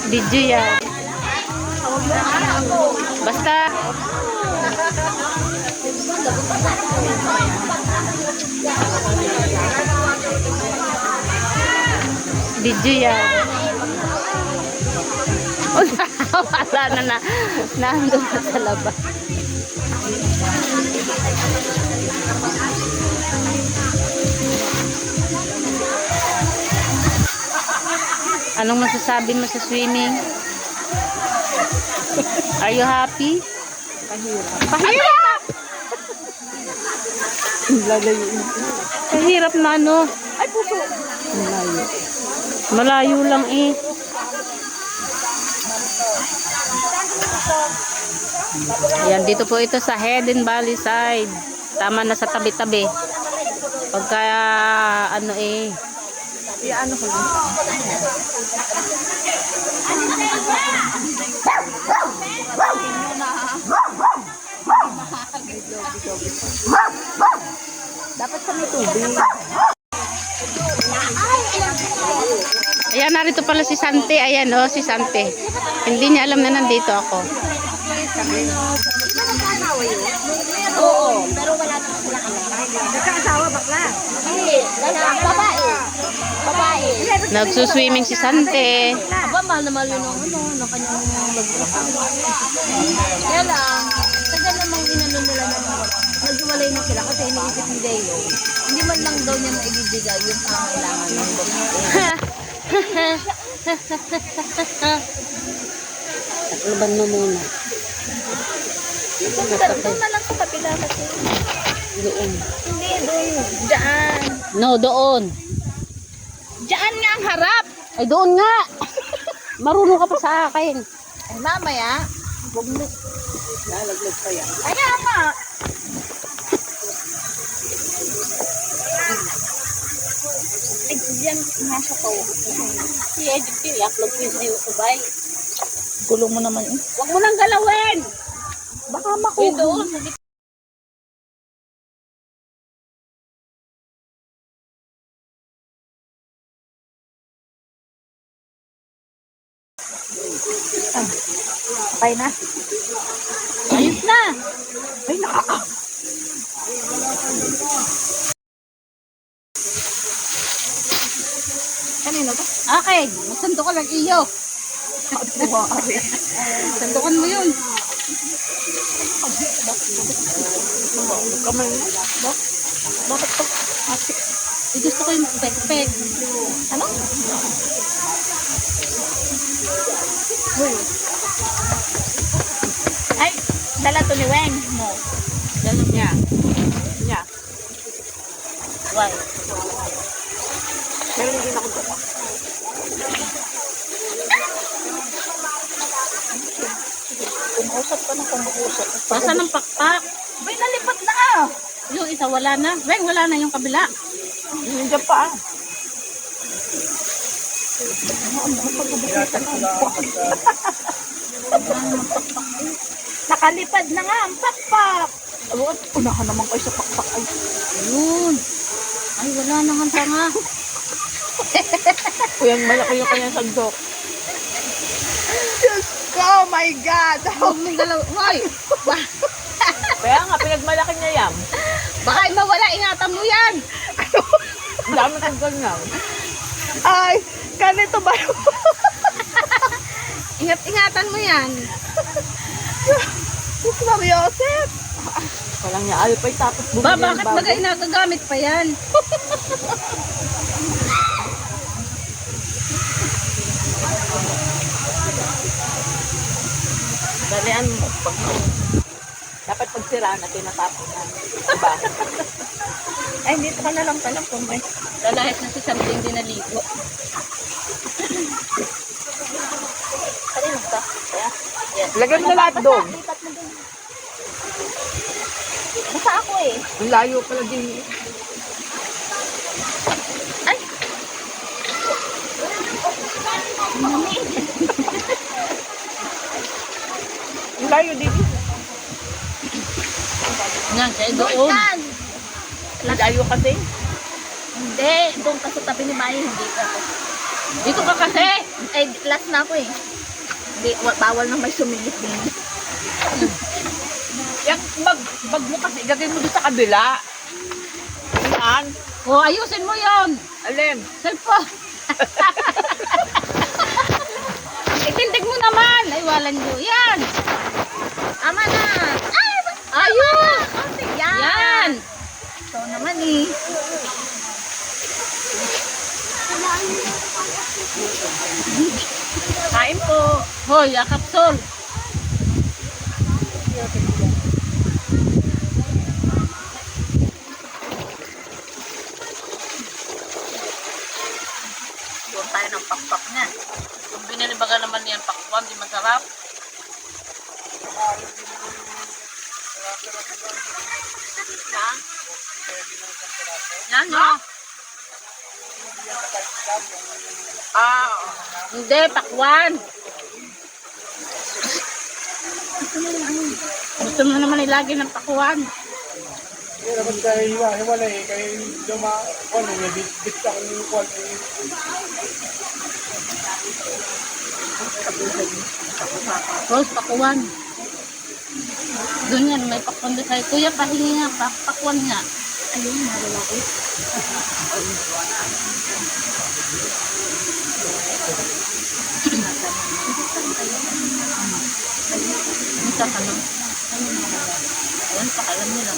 Video yan. Basta. Video yan. Wala na nandun na sa labas. Anong masasabi mo sa swimming? Are you happy? Pahirap. Pahirap! Lalayo. Pahirap na ano. Ay, puso. Malayo. Malayo lang eh. Ayan, dito po ito sa Hidden Valley side. Tama na sa tabi-tabi. Pagka ano eh. Ano ko lang. Dapat sa may tubig. Ayan, narito pala si Sante. Ayan oh, si Sante. Hindi niya alam na nandito ako. Oo, pero wala naman sila alam. Nagkaasawa bakla. Hindi, babae. Babae. Nagsuswimming si Sante. Aba, mahal na mahal yun ng kanyang mag-usap. Kaya lang, tagal namang inano nila na naghiwalay na sila kasi iniisip ni Deo. Hindi man lang daw niya naibibigay yung pangangailangan ng babae. Takloban mo muna. Doon na lang sa kapila kasi. Doon. Hindi, doon. Diyan. No, doon. Diyan nga ang harap. Ay, doon nga. Marunong ka pa sa akin. Ay, mamaya. Huwag mo. Lalaglag pa yan. Kaya nga. Ay, diyan nga sa to. Si Edith Pilak, nag-video subay. Gulong mo naman eh. Huwag mo nang galawin. Baka makuha. Doon. Okay na. Ayos na. Ay, nakaka. Kanino ba? Okay. Masando ka lang iyo. Sandukan mo yun. Kamay mo. Bakit to? Eh, gusto ko yung pek-pek. Ano? Ay, dala to ni Weng mo. Dala niya. Niya. Why? Meron din ako dala. Kumausap ka na kumausap. Nasaan ang pakpak? Bay, nalipat na. Yung isa wala na. Weng, wala na yung kabila. Nandiyan pa ah. Nakalipad na nga ang pakpak. Unahan naman kayo sa pakpak. Ay, Ayun. Ay, wala na nga tanga. kuyang malaki yung kanyang sandok. Diyos ko, oh my God! Huwag mong galaw. Hoy! Kaya nga, pinagmalaki niya yan. Baka mawala, ingatan mo yan. Ang dami kong ganyan. Ay, ganito ba yun? Ingat-ingatan mo yan. Diyos Mariosep! Walang niya, alpay tapos bumili Ba, ng bakit bago. bagay nagagamit pa yan? Dalian mo. Dapat pag siraan na tinatapon na. Diba? Ay, dito ka na lang pala kumay. Lalahit na si something din naligo. Kanino ba? Kaya? Lagyan mo na lahat doon. Lipat mo doon. Basta ako eh. Ang layo pala din. Ay! Ang layo din. Nga, kaya doon. Yan! Ang layo kasi. Hindi, doon ka sa tabi ni Maya, hindi ka ako. Dito ka kasi. Eh, last na ako eh. bawal na may sumilip din. Yung bag mo kasi, gagawin mo doon sa kabila. Yan. O, ayusin mo yon. Alin? Cellphone. Itindig mo naman. Ay, walan nyo. Yan. Ama na. Ay, ayun. Yan. Yan. So naman eh. Kain po. Hoy, kapsol. Doon tayo ng pakpak niya. Kung binilibaga naman niyan pakwan, di masarap. Yan, no? Ah, Hindi, pakwan. Gusto mo naman ilagi ng pakwan. Hindi naman tayo hiwa-hiwalay eh. Kaya ano, may bit ako yung kwan eh. Rose, pakwan. Doon yan, may pakwan doon sa'yo. Kuya, pahingi nga, pakwan nga. Ayun, nalalaki. Isa ka lang. Ayun, pakalam nila.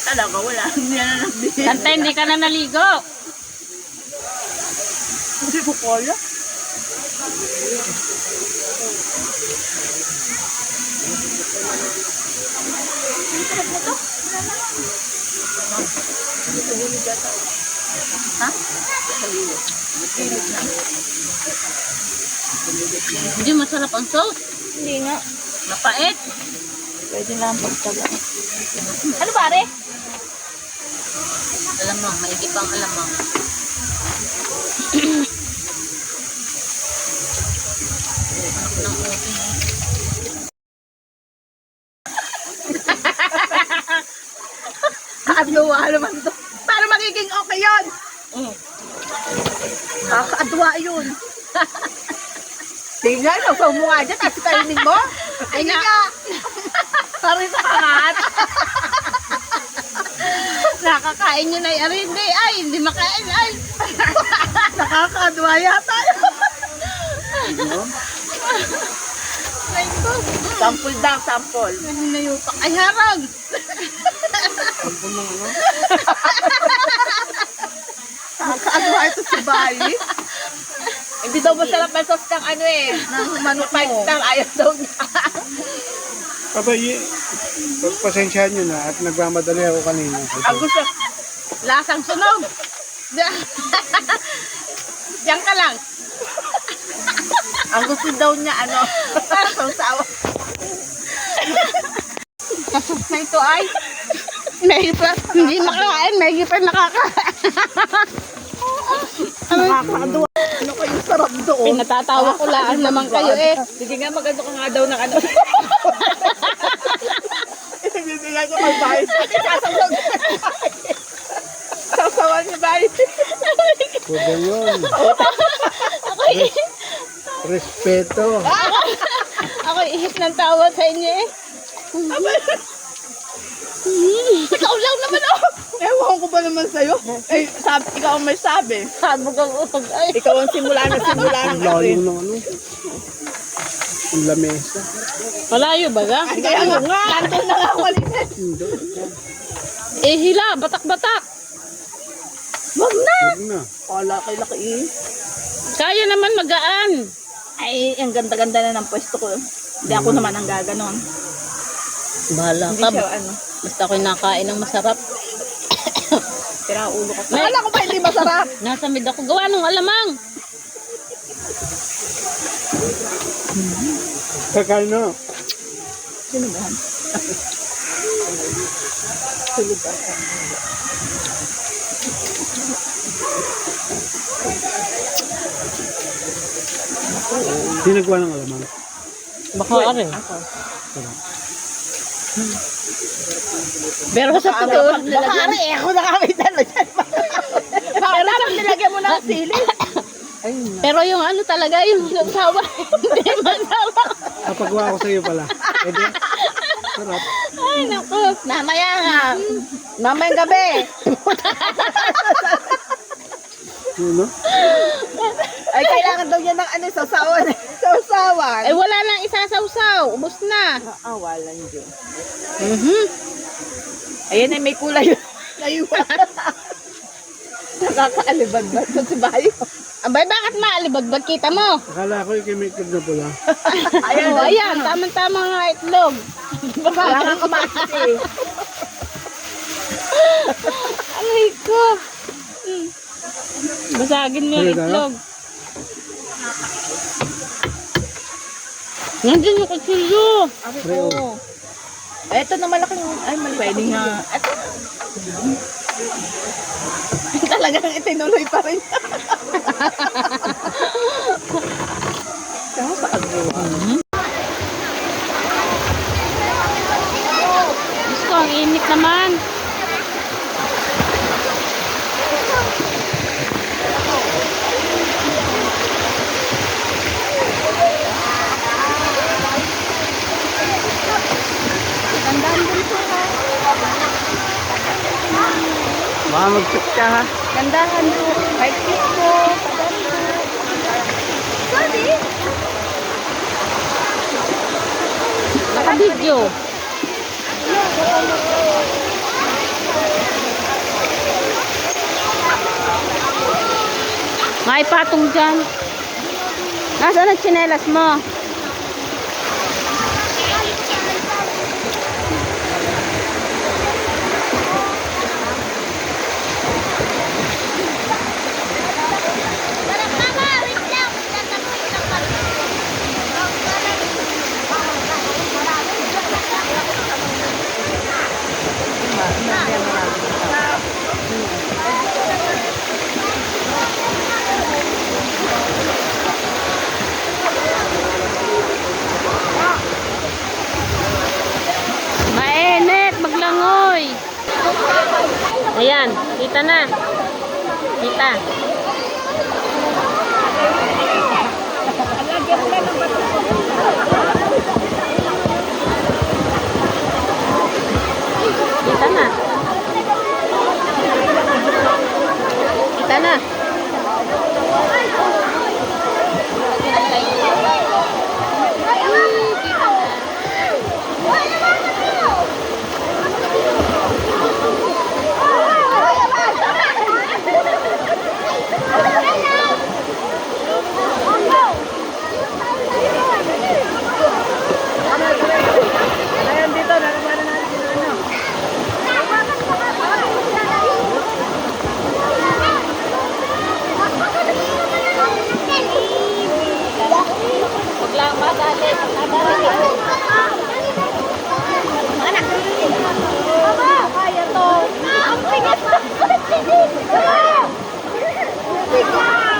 talaga wala. Hindi na nagbigay. Tanta, hindi ka na naligo. Hindi ko kaya. Ha? Hindi masarap ang sauce. Hindi nga. Mapait. Pwede lang pagtaga. Ano pare? Alamang, maigi pang alamang. Anak ng uting. Kaadwa naman ito. Para magiging okay yun. Kakaadwa yun. Tingnan, nagsaw mo nga dyan, tapos kainin mo. Ay nga. Sorry sa kangat. Nakakain nyo na yung hindi. Ay, hindi makain. Ay. Nakakaadwa yata yun. Ay ko. Sample daw, sample. Naninayupak. Ay, harang. Nakakaadwa ito si Bali. Hindi daw masarap ang sauce ng ano eh. Ng manok mo. 5 star, ayaw daw niya. Abay, pasensyahan nyo na at nagmamadali ako kanina. Ang gusto, Lasang sunog. Diyan ka lang. ang gusto daw niya ano, sausawa. Kasus na ito ay. Mahirap. Hindi makakain. Mahirap nakakain. Nakakaadwa. Ano ko yung sarap doon? Pinatatawa ko lang naman kayo eh. Sige nga, maganda ka nga daw ng ano. Ibibigay ko kay Bay. Sasawag. Sasawan ni Bay. Huwag yun. Respeto. Ako ihip ng tawa sa inyo eh. Ikaw lang naman ako. Ewan ko ba naman sa'yo? Eh, ikaw ang may sabi. Sabog ang utog ay. Ikaw ang simula ng Ang layo ng ano. Ang lamesa. Malayo ba ga? Kaya nga. Nandun na nga walis. Hindi. Eh hila, batak-batak. Wag na. Huwag na. Wala kay laki eh. Kaya naman magaan. Ay, ang ganda-ganda na ng pwesto ko. Hindi ako naman ang gaganon. Bahala Hindi ka. siya ano. Basta ako'y nakain ng masarap. Tira ulo ko. May- Akala ko ba hindi masarap? Nasa mid ako gawa ng alamang. Kakain na. Sino ba? Sino ba? Hindi nagawa ng alamang. Baka rin. Ako. Pero sa totoo, Baka ari, ako nakakita na dyan. Baka dapat nilagyan mo ng sili. pero yung ano talaga, yung nagsawa, hindi masawa. Kapagawa ko sa iyo pala. Pwede? Sarap. Ay, naku. Mamaya nga. Mamayang gabi. Yun, no? Ay, kailangan daw niya ng ano, sausawan. Sausawan. Eh, wala nang isasawsaw. Ubus na. Walang Diyos. Mhm. Ayan ay may kulay. Naiwan. Nakakaalibad ba ito si Bayo? Abay, bakit maalibag-bag kita mo? Akala ko yung kimiklog na pula. Ayan, Oh, ayan, tama-tama nga itlog. Kailangan kumakas eh. Aray ko. Basagin mo yung Pwede tayo? itlog. Nandiyan yung kutsilyo. Pre, oh. Ito na malaking, ay mali. Pwede nga. Ito. Talagang itinuloy pa rin. Saan pa agawa? Gusto, ang init naman. Baka mag-shoot ka ha. Gandahan po. Kahit kiss po. Sorry. Naka-video. May patong dyan. Nasaan ang tsinelas mo? Mainit, maglangoy. Ayan, kita na. Kita. Kita na. Kita na. Ayan dito, nakabanan natin yung ano. Huwag lang madali. Anak. Mama, kaya to. Ang bigat. Ang bigat.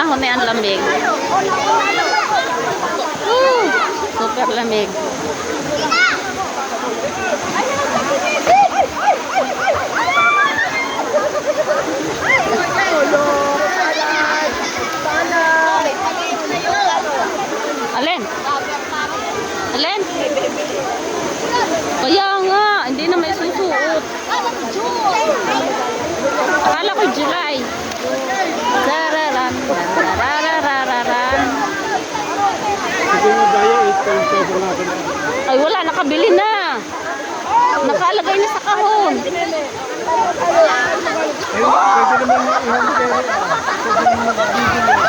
ahon na ang lamig. Woo! Super lamig. Alin? Alin? Kaya nga, hindi na may susuot. Akala ko July. Dararan, darararararan. Hindi mo daya, 8.7 natin. Ay, wala, nakabili na. Nakalagay na sa kahon. Pwede naman ihanda kayo. Pwede naman magbibili.